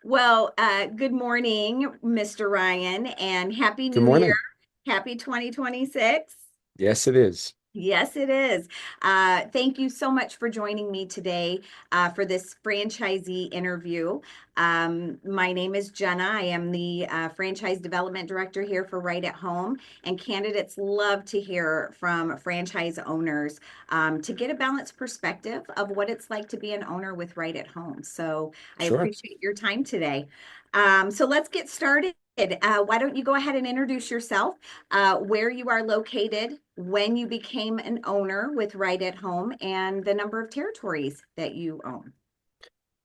Well, good morning, Mr. Ryan, and Happy Good New Year. morning. Happy 2026. Yes, it is. Yes, it is. Thank you so much for joining me today for this franchisee interview. My name is Jenna. I am the franchise development director here for Right at Home, and candidates love to hear from franchise owners to get a balanced perspective of what it's like to be an owner with Right at Home. So I Sure. appreciate your time today. So let's get started. Why don't you go ahead and introduce yourself? Where you are located, when you became an owner with Right at Home, and the number of territories that you own.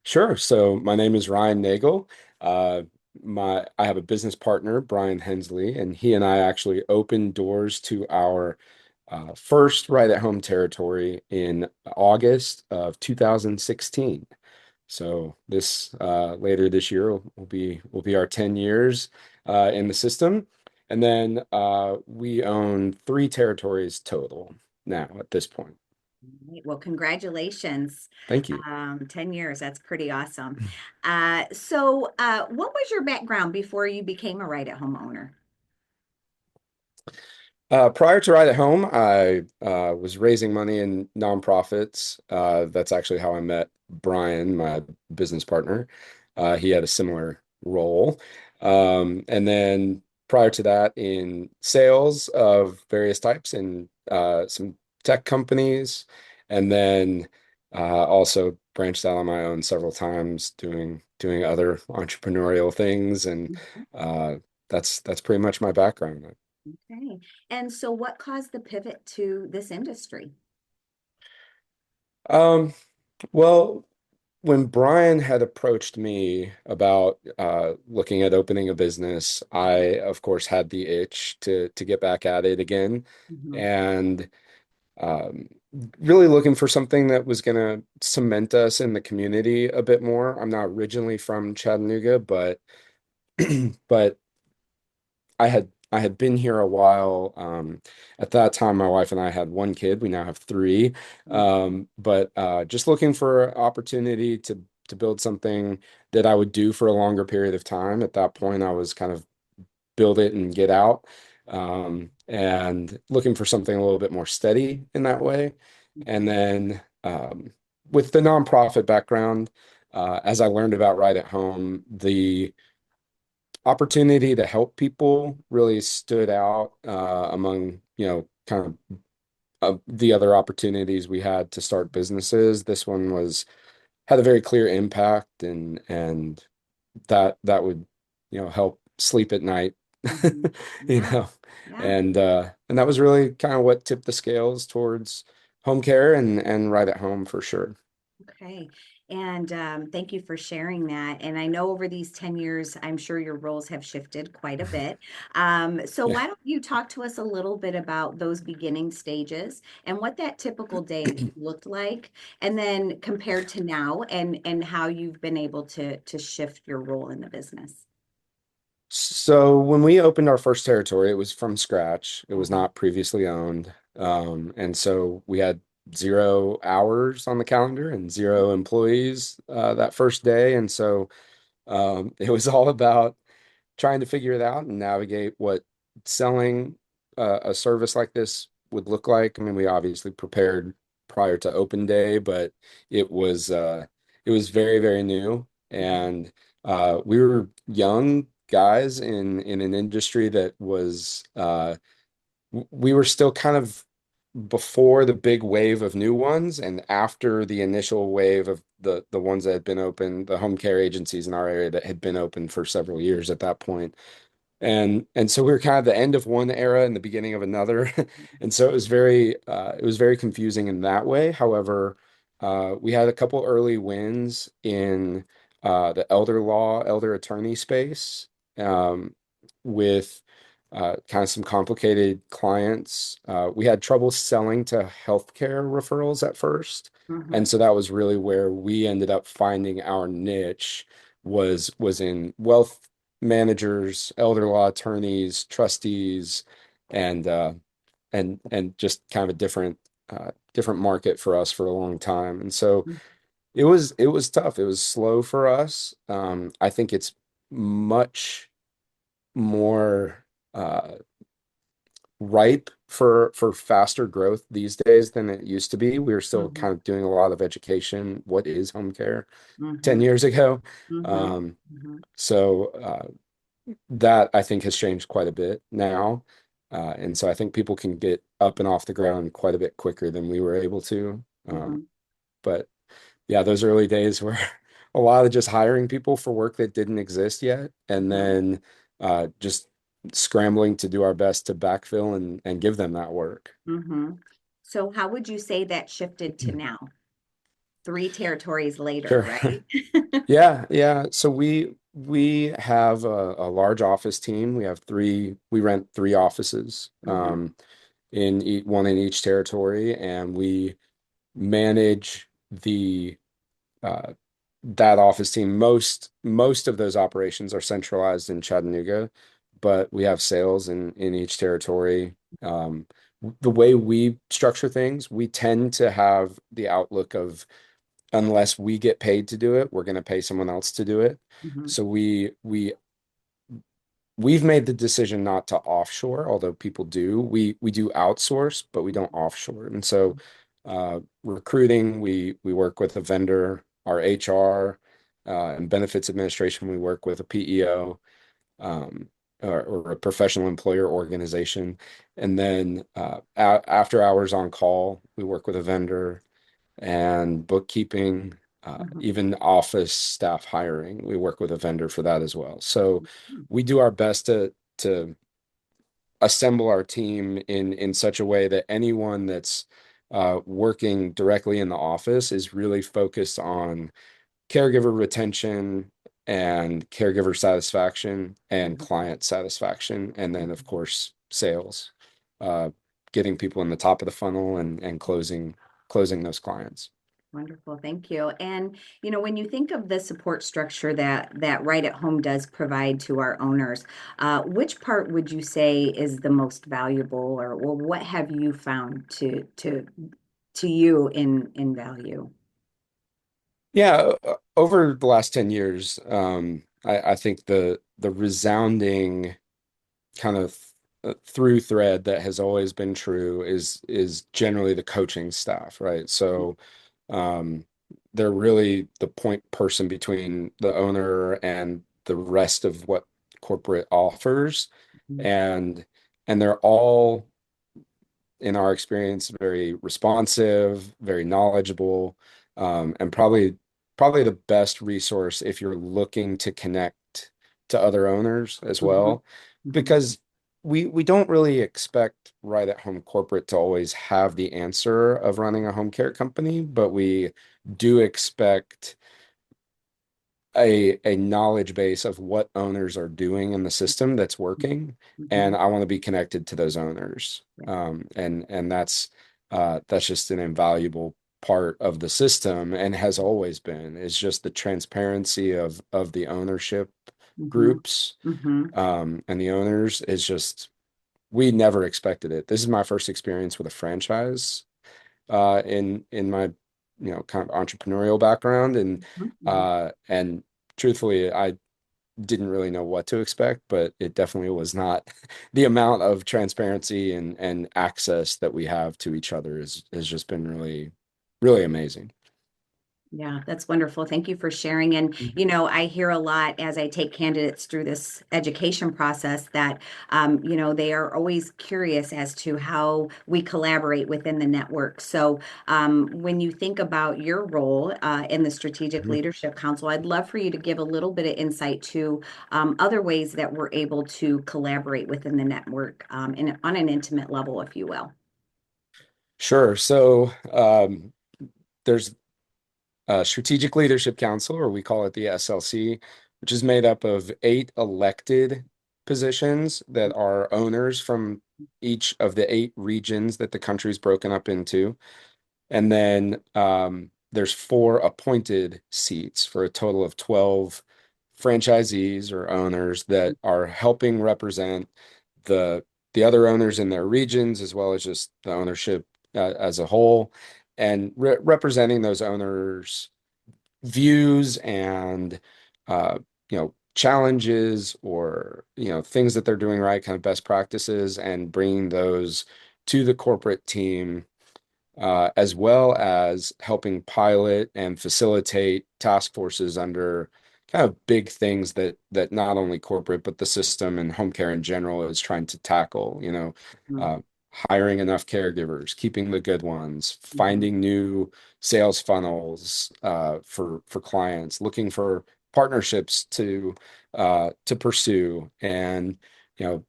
Sure. So my name is Ryan Nagel. Uh, I have a business partner, Brian Hensley, and he and I actually opened doors to our first right at home territory in August of 2016. So this later this year will be our 10 years in the system. And then we own three territories total now at this point. Right. Well, congratulations. Thank you. 10 years, that's pretty awesome. What was your background before you became a Right at Home owner? Prior to Ride at Home, I was raising money in nonprofits. That's actually how I met Brian, my business partner. He had a similar role. And then prior to that, in sales of various types in some tech companies, and then also branched out on my own several times doing other entrepreneurial things. And uh, that's pretty much my background. Okay. And so, what caused the pivot to this industry? Um, well, when Brian had approached me about looking at opening a business, I, of course, had the itch to get back at it again, Mhm. and um, really looking for something that was going to cement us in the community a bit more. I'm not originally from Chattanooga, but but I had been here a while. At that time, my wife and I had one kid. We now have three. But just looking for opportunity to build something that I would do for a longer period of time. At that point, I was kind of build it and get out, and looking for something a little bit more steady in that way. And Okay. then with the nonprofit background, as I learned about Right at Home, the opportunity to help people really stood out among, kind of the other opportunities we had to start businesses. This one was had a very clear impact and that would, help sleep at night, Mhm. you Yeah. know. Yeah. And that was really kind of what tipped the scales towards home care and right at home for sure. Okay. And thank you for sharing that. And I know over these 10 years, I'm sure your roles have shifted quite a bit. So Yeah. why don't you talk to us a little bit about those beginning stages and what that typical day looked like, and then compared to now and how you've been able to shift your role in the business. So when we opened our first territory, it was from scratch. It was Mhm. not previously owned. And so we had 0 hours on the calendar and zero employees that first day. And so it was all about trying to figure it out and navigate what selling a service like this would look like. I mean, we obviously prepared prior to open day, but it was uh, it was very, very new, and we were young guys in an industry that was we were still kind of before the big wave of new ones and after the initial wave of the ones that had been open, the home care agencies in our area that had been open for several years at that point. And so we were kind of the end of one era and the beginning of another. And so it was very confusing in that way. However, we had a couple early wins in the elder law, elder attorney space, with kind of some complicated clients. We had trouble selling to healthcare referrals at first. Mhm. And so that was really where we ended up finding our niche was in wealth managers, elder law attorneys, trustees, and and just kind of a different market for us for a long time. And so it was tough. It was slow for us. I think it's much more ripe for faster growth these days than it used to be. We were still Hmm. kind of doing a lot of education. What is home care Hmm. 10 years ago? Hmm. Um, Hmm. so that I think has changed quite a bit now. And so I think people can get up and off the ground quite a bit quicker than we were able to. Hmm. But yeah, those early days were a lot of just hiring people for work that didn't exist yet, and Hmm. then just scrambling to do our best to backfill and give them that work. Hmm. So how would you say that shifted to now? Three territories later, Sure. right? Yeah, yeah. So we have a large office team. We rent three offices, Hmm. one in each territory, and we manage the uh, that office team. Most of those operations are centralized in Chattanooga, but we have sales in each territory. The way we structure things, we tend to have the outlook of unless we get paid to do it, we're going to pay someone else to do it. Hmm. So we've made the decision not to offshore, although people do. We do outsource, but we don't offshore. And so recruiting, we work with a vendor. Our HR and benefits administration, we work with a PEO um, or a professional employer organization. And then after hours on call, we work with a vendor and bookkeeping, Hmm. even office staff hiring. We work with a vendor for that as well. So we do our best to assemble our team in such a way that anyone that's working directly in the office is really focused on caregiver retention and caregiver satisfaction and Hmm. client satisfaction, and then of course sales, uh, getting people in the top of the funnel and closing those clients. Wonderful, thank you. And when you think of the support structure that Right at Home does provide to our owners, which part would you say is the most valuable, or what have you found to you in value? Yeah, over the last 10 years, I think the resounding kind of through thread that has always been true is generally the coaching staff, right? So um, they're really the point person between the owner and the rest of what corporate offers, Mhm. and they're all in our experience, very responsive, very knowledgeable, and probably the best resource if you're looking to connect to other owners as Mhm. well, Mhm. because we don't really expect right at home corporate to always have the answer of running a home care company, but we do expect a knowledge base of what owners are doing in the system that's working, and Mhm. I want to be connected to those owners. Yeah. And that's just an invaluable part of the system and has always been. Is just the transparency of the ownership Mhm. groups Mhm. and the owners is just we never expected it. This is my first experience with a franchise in my kind of entrepreneurial background, Mhm. and truthfully I didn't really know what to expect, but it definitely was not the amount of transparency and access that we have to each other is has just been really amazing. Yeah, that's wonderful. Thank you for sharing. And, I hear a lot as I take candidates through this education process that, they are always curious as to how we collaborate within the network. So, when you think about your role in the Strategic Mhm. Leadership Council, I'd love for you to give a little bit of insight to other ways that we're able to collaborate within the network on an intimate level, if you will. Sure. So there's Strategic Leadership Council, or we call it the SLC, which is made up of 8 elected positions that are owners from each of the 8 regions that the country's broken up into. And then there's 4 appointed seats for a total of 12 franchisees or owners that are helping represent the the other owners in their regions as well as just the ownership as a whole, and representing those owners views and challenges or things that they're doing right, kind of best practices, and bringing those to the corporate team, as well as helping pilot and facilitate task forces under kind of big things that not only corporate but the system and home care in general is trying to tackle. Mhm. Uh, Hiring enough caregivers, keeping the good ones, Mhm. finding new sales funnels for clients, looking for partnerships to pursue, and you know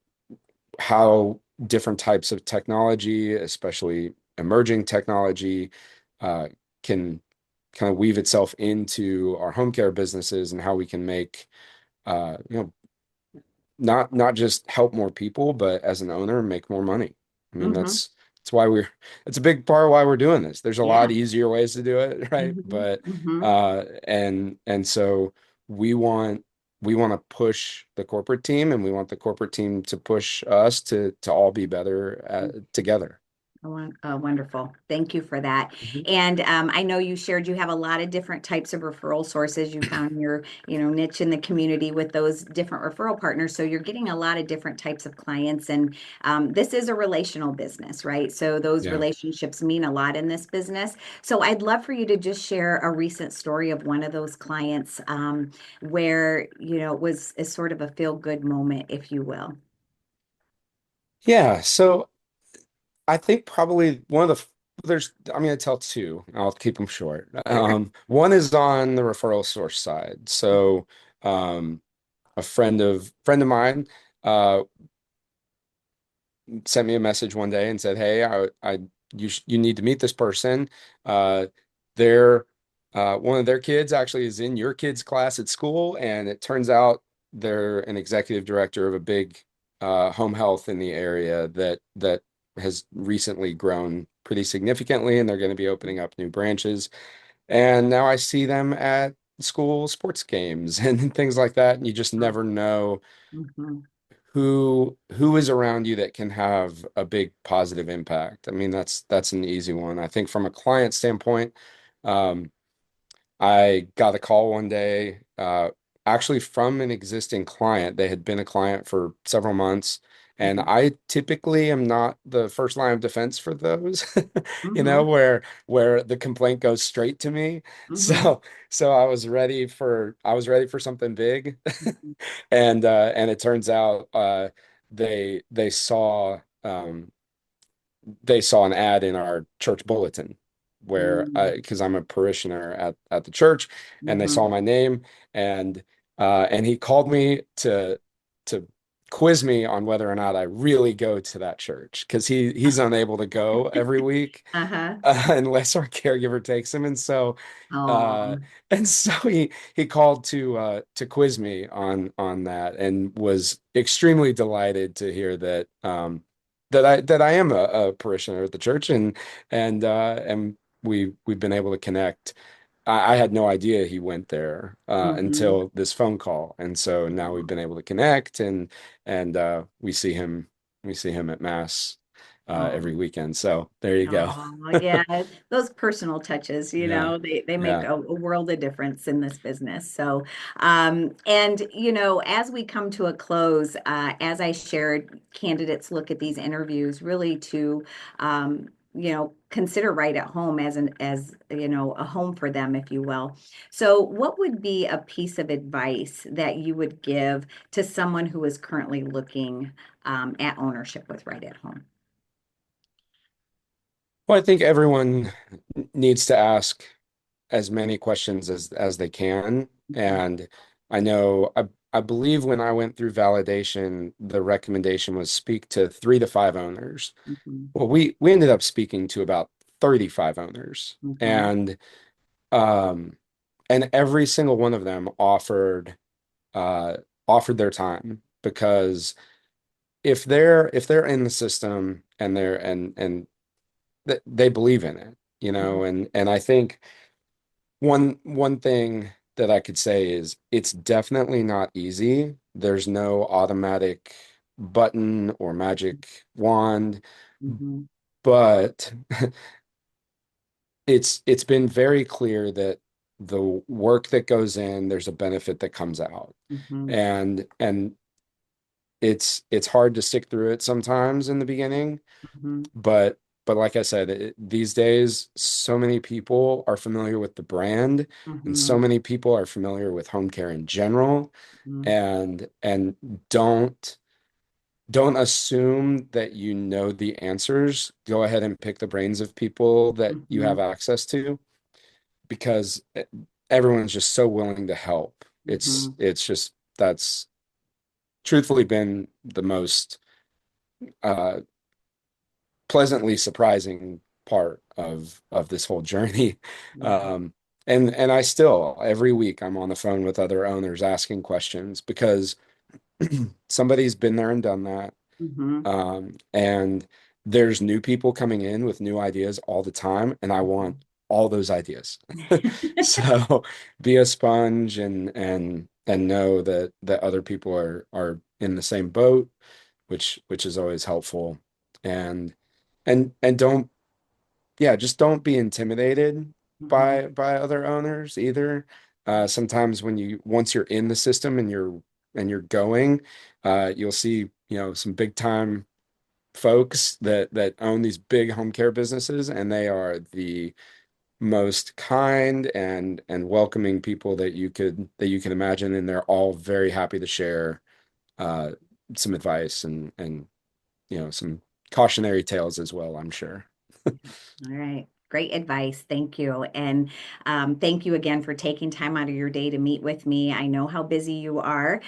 how different types of technology, especially emerging technology, uh, can kind of weave itself into our home care businesses, and how we can make uh, you know not just help more people, but as an owner, make more money. I mean, Mhm. that's why it's a big part of why we're doing this. There's a lot Yeah. easier ways to do it, right? Mhm. But Mhm. and so we want we want to push the corporate team, and we want the corporate team to push us to all be better together. Wonderful. Thank you for that. Mhm. And I know you shared you have a lot of different types of referral sources. You found your, niche in the community with those different referral partners. So you're getting a lot of different types of clients. And this is a relational business, right? So those Yeah. relationships mean a lot in this business. So I'd love for you to just share a recent story of one of those clients where, it was a sort of a feel-good moment, if you will. Yeah. So I think probably one of I'm going to tell two. I'll keep them short. Sure. One is on the referral source side. So, a friend of mine, sent me a message one day and said, "Hey, you need to meet this person. Uh, they're one of their kids actually is in your kid's class at school, and it turns out they're an executive director of a big home health in the area that has recently grown pretty significantly, and they're going to be opening up new branches. And now I see them at school sports games and things like that, and you just never know Mhm. who is around you that can have a big positive impact. I mean, that's an easy one. I think from a client standpoint, um, I got a call one day, actually from an existing client. They had been a client for several months, and Mhm. I typically am not the first line of defense for those, Mhm. where the complaint goes straight to me. Mhm. So I was ready for something big, Mhm. and it turns out they they saw they saw an ad in our church bulletin where Mhm. because I'm a parishioner at the church, and they Mhm. saw my name, and he called me to quiz me on whether or not I really go to that church, because he's unable to go every week Uh-huh. unless our caregiver takes him. Uh, Oh. and so he called to quiz me on that, and was extremely delighted to hear that I am a parishioner at the church, and we've been able to connect. I had no idea he went there Mhm. until this phone call, and so now we've been able to connect, and we see him at mass Oh. every weekend. So there you go. Oh, yeah. Those personal touches, Yeah, they make yeah. a world of difference in this business. So, and as we come to a close, as I shared, candidates look at these interviews really to, consider right at home as a home for them, if you will. So, what would be a piece of advice that you would give to someone who is currently looking, at ownership with right at home? Well, I think everyone needs to ask as many questions as they can. Mhm. And I believe when I went through validation, the recommendation was speak to 3 to 5 owners. Mhm. Well, we ended up speaking to about 35 owners, Mhm. um and every single one of them uh offered their time, because if they're in the system, and they believe in it, Mhm. and I think one thing that I could say is it's definitely not easy. There's no automatic button or magic wand, Mhm. but it's been very clear that the work that goes in, there's a benefit that comes out. Hmm. And it's hard to stick through it sometimes in the beginning, Hmm. but like I said, these days, so many people are familiar with the brand, and so Hmm. many people are familiar with home care in general, Hmm. and don't don't assume that you know the answers. Go ahead and pick the brains of people that you Hmm. have access to, because everyone's just so willing to help. Hmm. It's just that's truthfully been the most uh, pleasantly surprising part of this whole journey. Yeah. Um, and I still every week I'm on the phone with other owners asking questions because somebody's been there and done that. Hmm. And there's new people coming in with new ideas all the time, and I want all those ideas. So be a sponge and know that other people are in the same boat, which is always helpful. And and don't yeah, just don't be intimidated Hmm. by other owners either. Sometimes when you once you're in the system and you're going, you'll see, some big time folks that own these big home care businesses, and they are the most kind and welcoming people that you can imagine, and they're all very happy to share uh, some advice and some cautionary tales as well, I'm sure. All right. Great advice. Thank you. And thank you again for taking time out of your day to meet with me. I know how busy you are.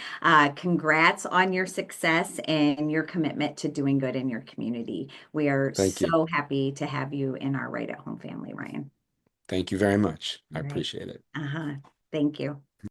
Congrats on your success and your commitment to doing good in your community. We are Thank you. so happy to have you in our right at home family, Ryan. Thank you very much. I All right. appreciate it. Uh-huh. Thank you.